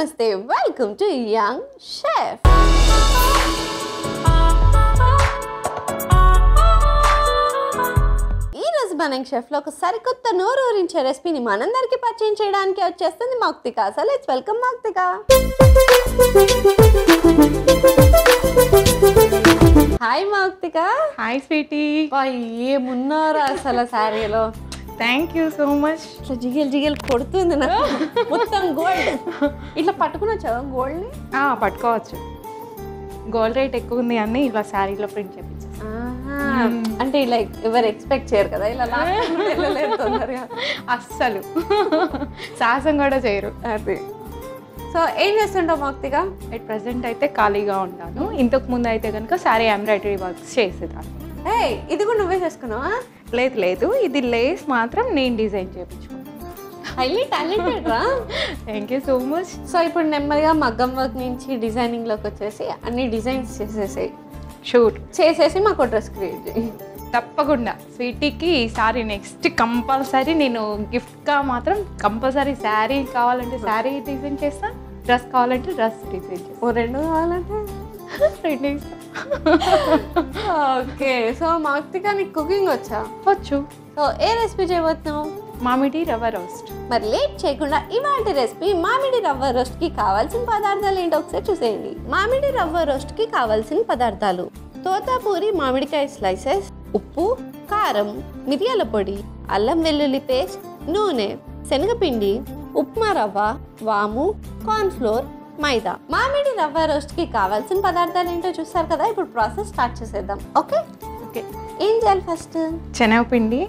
Namaste, welcome to Young Chef. ఈ రోజు మన షెఫ్ లో ఒక సరికొత్త నోరు ఊరించే రెసిపీని మనందరికీ పరిచయం చేయడానికి వచ్చేస్తుంది Mouktika. So let's welcome Mouktika. Hi Mouktika. Hi sweetie. ఏమున్నారా అసలు శారీలో. Thank you so much. ఇట్లా జిగిల్ జిగిల్ కొడుతుంది నాకు. మొత్తం గోల్డ్ ఇట్లా పట్టుకునొచ్చా గోల్డ్ని? పట్టుకోవచ్చు. గోల్డ్ రేట్ ఎక్కువ ఉంది అని ఇలా శారీలో ప్రింట్ చేపించా. అంటే ఇలా ఎవరు ఎక్స్పెక్ట్ చేయరు కదా ఇలా తొందరగా. అస్సలు సాహసం కూడా చేయరు. అది. సో ఏం చేస్తుంటావు మౌక్తిక? ఎట్ ప్రజెంట్ అయితే ఖాళీగా ఉంటాను. ఇంతకు ముందు అయితే కనుక శారీ ఎంబ్రాయిడరీ వర్క్స్ చేసేదాన్ని. ఇది కూడా నువ్వే చేసుకున్నావా? లేదు, ఇది లేస్ మాత్రం నేను డిజైన్ చేయించుకున్నాను. హైలీ టాలెంటెడ్ రా. Thank you so much. So ఇప్పుడు నెమ్మదిగా మగ్గం వర్క్ నుంచి డిజైనింగ్లోకి వచ్చేసి అన్ని డిజైన్స్ చేసేసి మాకు డ్రెస్ క్రియేట్ చేయి. తప్పకుండా స్వీటీకి ఈసారి నెక్స్ట్ కంపల్సరీ నేను గిఫ్ట్గా మాత్రం కంపల్సరీ శారీ కావాలంటే శారీ డిజైన్ చేస్తాను, డ్రెస్ కావాలంటే డ్రెస్ డిజైన్ చేస్తాను. రెండు కావాలంటే రెండు ఇస్తాను. ఓకే. సో మౌక్తిక నీకు కుకింగ్ వచ్చా? వచ్చు. సో ఏ రెసిపీ చేయబోతున్నావు? మామిడి రవ్వ రోస్ట్. మరి లేట్ చేయకుండా ఇవాళ రెసిపీ మామిడి రవ్వ రోస్ట్కి కావాల్సిన పదార్థాలు ఏంటో ఒకసారి చూసేయండి. మామిడి రవ్వ రోస్ట్కి కావాల్సిన పదార్థాలు: తోతాపూరి మామిడికాయ స్లైసెస్, ఉప్పు, కారం, మిరియాల పొడి, అల్లం వెల్లుల్లి పేస్ట్, నూనె, శనగపిండి, ఉప్మా రవ్వ, వాము, కార్న్ఫ్లోర్, మైదా. మామిడి రవ్వ రోస్ట్కి కావాల్సిన పదార్థాలు ఏంటో చూస్తారు కదా. ఇప్పుడు ప్రాసెస్ స్టార్ట్ చేసేద్దాం. ఓకే. ఏం చేయాలి? ఫస్ట్ శనగపిండి,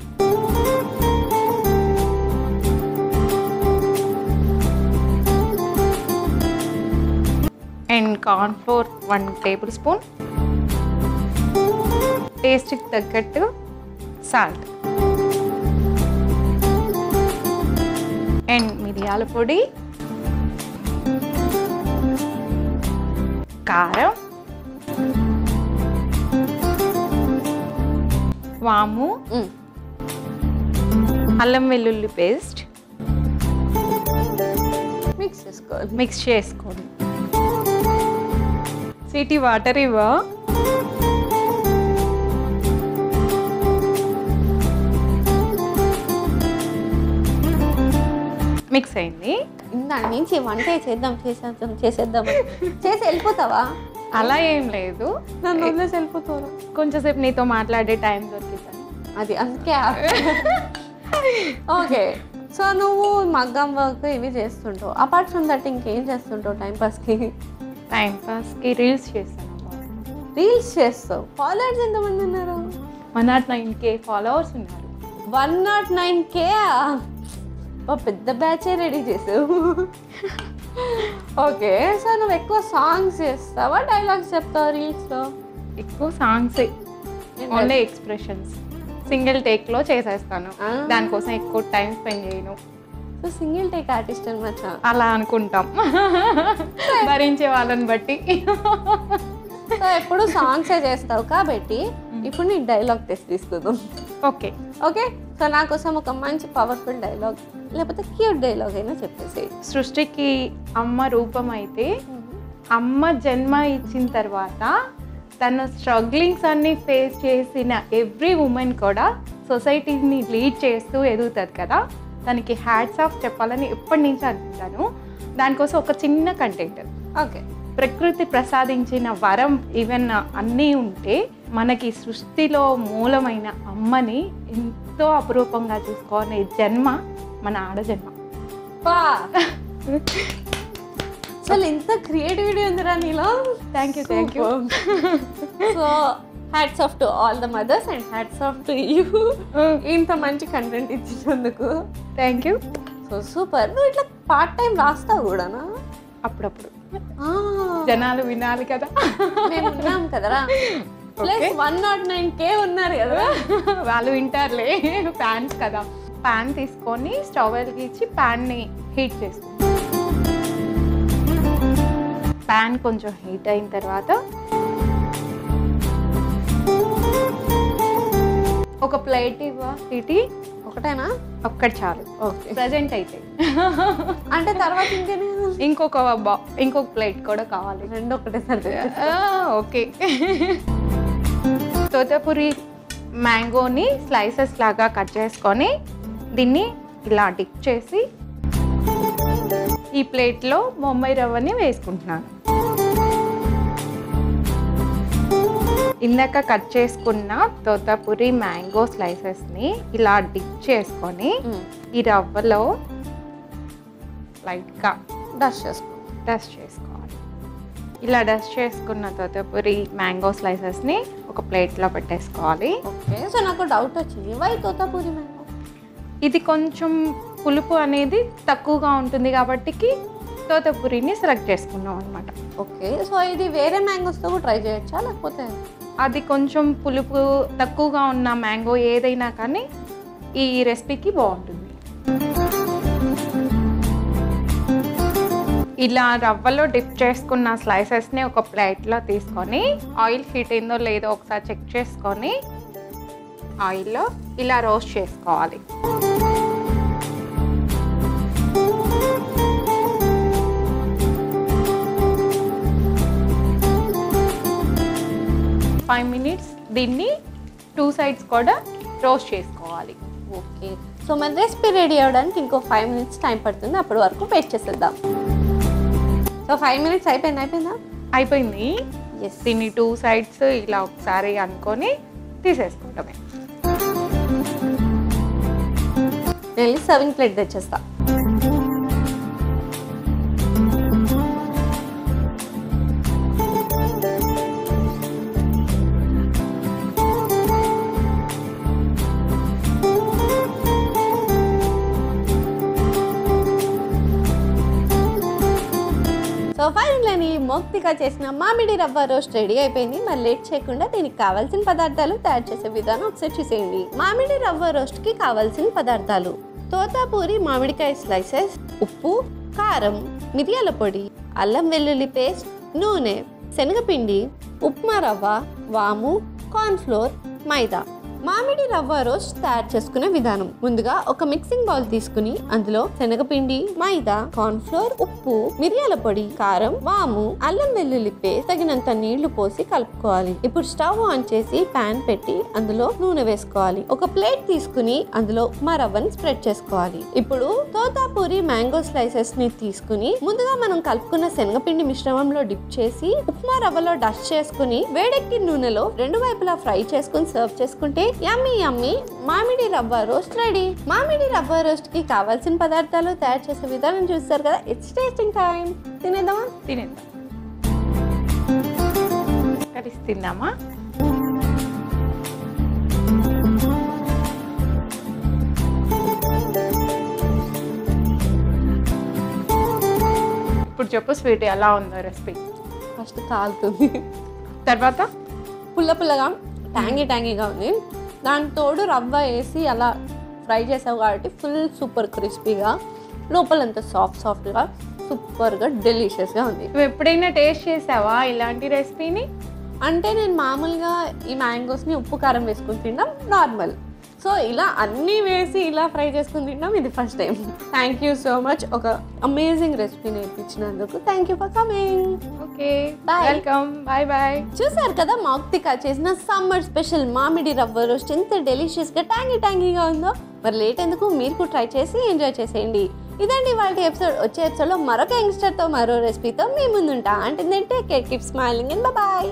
అండ్ కార్న్ఫ్లోర్ 1 టేబుల్ స్పూన్, టేస్ట్కి తగ్గట్టు సాల్ట్, అండ్ మిరియాల పొడి, కారం, వాము, అల్లం వెల్లుల్లి పేస్ట్ మిక్స్ చేసుకోండి. స్వీటీ వాటర్ ఇవ్వ. మిక్స్ అయింది. దాని నుంచి వంట చేసేద్దాం చేసి వెళ్ళిపోతావా? అలా ఏం లేదు, నన్ను వదిలేసి వెళ్ళిపోతావు. కొంచెంసేపు నీతో మాట్లాడే టైం దొరికింది. అది అందుకే. ఓకే. సో నువ్వు మగ్గం వర్క్ ఇవి చేస్తుంటావు. అపార్ట్ ఫ్రమ్ దట్ ఇంకేం చేస్తుంటావు టైంపాస్కి? రీల్స్ చేస్తాను. రీల్స్ చేస్తావు. ఫాలోవర్స్ ఎంతమంది ఉన్నారు? 109K ఫాలోవర్స్ ఉన్నారు. 109K? పెద్ద బ్యాచే రెడీ చేసావు. ఓకే. సో నువ్వు ఎక్కువ సాంగ్స్ చేస్తావా, డైలాగ్స్ చెప్తావా రీల్స్లో? ఎక్కువ సాంగ్స్, ఓన్లీ ఎక్స్ప్రెషన్స్. సింగిల్ టేక్లో చేసేస్తాను. దానికోసం ఎక్కువ టైం స్పెండ్ చేయను. సో సింగిల్ టేక్ ఆర్టిస్ట్ అనమాట. అలా అనుకుంటాం, భరించే వాళ్ళని బట్టి. సో ఎప్పుడు సాంగ్సే చేస్తావు కాబట్టి ఇప్పుడు నీకు డైలాగ్ తీసుకుందాం. ఓకే. సో నా కోసం ఒక మంచి పవర్ఫుల్ డైలాగ్ లేకపోతే క్యూట్ డైలాగ్ అయినా చెప్పేసి. సృష్టికి అమ్మ రూపం అయితే అమ్మ జన్మ ఇచ్చిన తర్వాత తన స్ట్రగ్లింగ్స్ అన్ని ఫేస్ చేసిన ఎవ్రీ ఉమెన్ కూడా సొసైటీని లీడ్ చేస్తూ ఎదుగుతుంది కదా. తనకి హ్యాట్స్ ఆఫ్ చెప్పాలని ఎప్పటి నుంచి అనుకుంటాను. దానికోసం ఒక చిన్న కంటెంట్. ఓకే. ప్రకృతి ప్రసాదించిన వరం ఈవెన్ అన్నీ ఉంటే మనకి సృష్టిలో మూలమైన అమ్మని ఎంతో అపురూపంగా చూసుకోవాలనే జన్మ మన ఆడజన్మ. అసలు ఇంత క్రియేటివిటీ ఉందిరా నీలో. Thank you. So hats off to all the mothers and hats off to you. ఇంత మంచి కంటెంట్ ఇచ్చినందుకు థ్యాంక్ యూ. So super. నువ్వు ఇట్లా పార్ట్ టైం రాస్తావు కూడానా? అప్పుడప్పుడు జనాలు వినాలి కదా. మేము ఉన్నాం కదరా. ప్లస్ 109K ఉన్నారు కదా, వాళ్ళు వింటారులే. ఫ్యాన్స్ కదా. ప్యాన్ తీసుకొని స్టవ్ వెలిగించి ప్యాన్ని హీట్ చేసుకుంటాం. ప్యాన్ కొంచెం హీట్ అయిన తర్వాత ఒక ప్లేట్ ఇవ్వ. ఒకటేనా? ఒక్కటి చాలు ఓకే. ప్రజెంట్ అయితే. అంటే తర్వాత ఇంకేనే ఇంకొక ప్లేట్ కూడా కావాలి. రెండు ఒకటే సరే. ఓకే. తోతాపురి మ్యాంగోని స్లైసెస్ లాగా కట్ చేసుకొని దీన్ని ఇలా డిప్ చేసి ఈ ప్లేట్లో బొంబాయి రవ్వని వేసుకుంటున్నాను. ఇందాక కట్ చేసుకున్న తోతాపురి మ్యాంగో స్లైసెస్ని ఇలా డిప్ చేసుకొని ఈ రవ్వలో లైట్గా డస్ట్ చేసుకోవాలి. ఇలా డస్ట్ చేసుకున్న తోతాపురి మ్యాంగో స్లైసెస్ని ఒక ప్లేట్లో పెట్టేసుకోవాలి. ఓకే. సో నాకు డౌట్ వచ్చింది, వై తోతాపురి మ్యాంగో? ఇది కొంచెం పులుపు అనేది తక్కువగా ఉంటుంది కాబట్టి తోతాపురిని సెలెక్ట్ చేసుకున్నాం అనమాట. ఓకే. సో ఇది వేరే మ్యాంగోస్తో కూడా ట్రై చేయొచ్చా, లేకపోతే? అది కొంచెం పులుపు తక్కువగా ఉన్న మ్యాంగో ఏదైనా కానీ ఈ రెసిపీకి బాగుంటుంది. ఇలా రవ్వలో డిప్ చేసుకున్న స్లైసెస్ని ఒక ప్లేట్లో తీసుకొని ఆయిల్ హీట్ అయిందో లేదో ఒకసారి చెక్ చేసుకొని ఆయిల్లో ఇలా రోస్ట్ చేసుకోవాలి. ఫైవ్ మినిట్స్ దీన్ని 2 sides కూడా రోస్ట్ చేసుకోవాలి. ఓకే. సో మన రెసిపీ రెడీ అవ్వడానికి ఇంకో 5 minutes టైం పడుతుంది. అప్పటి వరకు వెయిట్ చేసేద్దాం. సో 5 minutes అయిపోయిందా? అయిపోయింది. ఎస్. దీన్ని 2 sides ఇలా ఒకసారి అనుకొని తీసేసుకుంటామే. నేను సర్వింగ్ ప్లేట్ తెచ్చేస్తా. సో ఫైనల్లీ మోక్తిగా చేసిన మామిడి రవ్వ రోస్ట్ రెడీ అయిపోయింది. మరి లేట్ చేయకుండా దీనికి కావాల్సిన పదార్థాలు తయారు చేసే విధానం ఒకసారి చూసేయండి. మామిడి రవ్వ రోస్ట్కి కావాల్సిన పదార్థాలు: తోతాపూరి మామిడికాయ స్లైసెస్, ఉప్పు, కారం, మిరియాల పొడి, అల్లం వెల్లుల్లి పేస్ట్, నూనె, శనగపిండి, ఉప్మా రవ్వ, వాము, కార్న్ఫ్లోర్, మైదా. మామిడి రవ్వ రోస్ట్ తయారు చేసుకునే విధానం: ముందుగా ఒక మిక్సింగ్ బౌల్ తీసుకుని అందులో శనగపిండి, మైదా, కార్న్ఫ్లోర్, ఉప్పు, మిరియాల పొడి, కారం, వాము, అల్లం వెల్లుల్లి పేస్ట్, తగినంత నీళ్లు పోసి కలుపుకోవాలి. ఇప్పుడు స్టవ్ ఆన్ చేసి పాన్ పెట్టి అందులో నూనె వేసుకోవాలి. ఒక ప్లేట్ తీసుకుని అందులో ఉప్మా రవ్వని స్ప్రెడ్ చేసుకోవాలి. ఇప్పుడు తోతాపూరి మ్యాంగో స్లైసెస్ ని తీసుకుని ముందుగా మనం కలుపుకున్న శనగపిండి మిశ్రమంలో డిప్ చేసి ఉప్మా రవ్వలో డస్ట్ చేసుకుని వేడెక్కి నూనెలో రెండు వైపులా ఫ్రై చేసుకుని సర్వ్ చేసుకుంటే యమ్మీ యమ్మీ మామిడి రవ్వ రోస్ట్ రెడీ. మామిడి రవ్వ రోస్ట్ కి కావాల్సిన పదార్థాలు తయారు చేసే విధానం చూస్తారు కదా. It's tasting time. తినేద్దామా? కలిసి తిందామా? ఇప్పుడు చెప్పు స్వీట్, ఎలా ఉందో రెసిపీ? ఫస్ట్ కాలుతుంది, తర్వాత పుల్లగా ట్యాంగీగా ఉంది. దాని తోడు రవ్వ వేసి అలా ఫ్రై చేసావు కాబట్టి ఫుల్ సూపర్ క్రిస్పీగా, లోపలంతా సాఫ్ట్గా, సూపర్గా డెలిషియస్గా ఉంది. నువ్వు ఎప్పుడైనా టేస్ట్ చేసావా ఇలాంటి రెసిపీని? అంటే నేను మామూలుగా ఈ మ్యాంగోస్ని ఉప్పు కారం వేసుకుని తినడం నార్మల్. సో ఇలా అన్నీ వేసి ఇలా ఫ్రై చేసుకుని తినడం ఇది first time. Thank you so much ఒక అమేజింగ్ రెసిపీ నేర్పించినందుకు. Thank you for coming. Okay, welcome. Bye. చూసారు కదా మౌక్తిక చేసిన సమ్మర్ స్పెషల్ మామిడి రవ్వ రోస్ట్ ఎంత డెలిషియస్గా ట్యాంగీగా ఉందో. మరి లేట్ ఎందుకు, మీరు కూడా ట్రై చేసి ఎంజాయ్ చేసేయండి. ఇదండి వాళ్ళ ఎపిసోడ్. వచ్చే ఎపిసోడ్లో మరొక యంగ్స్టర్తో మరో రెసిపీతో మీ ముందుంటా. అంటే take care, keep smiling and bye.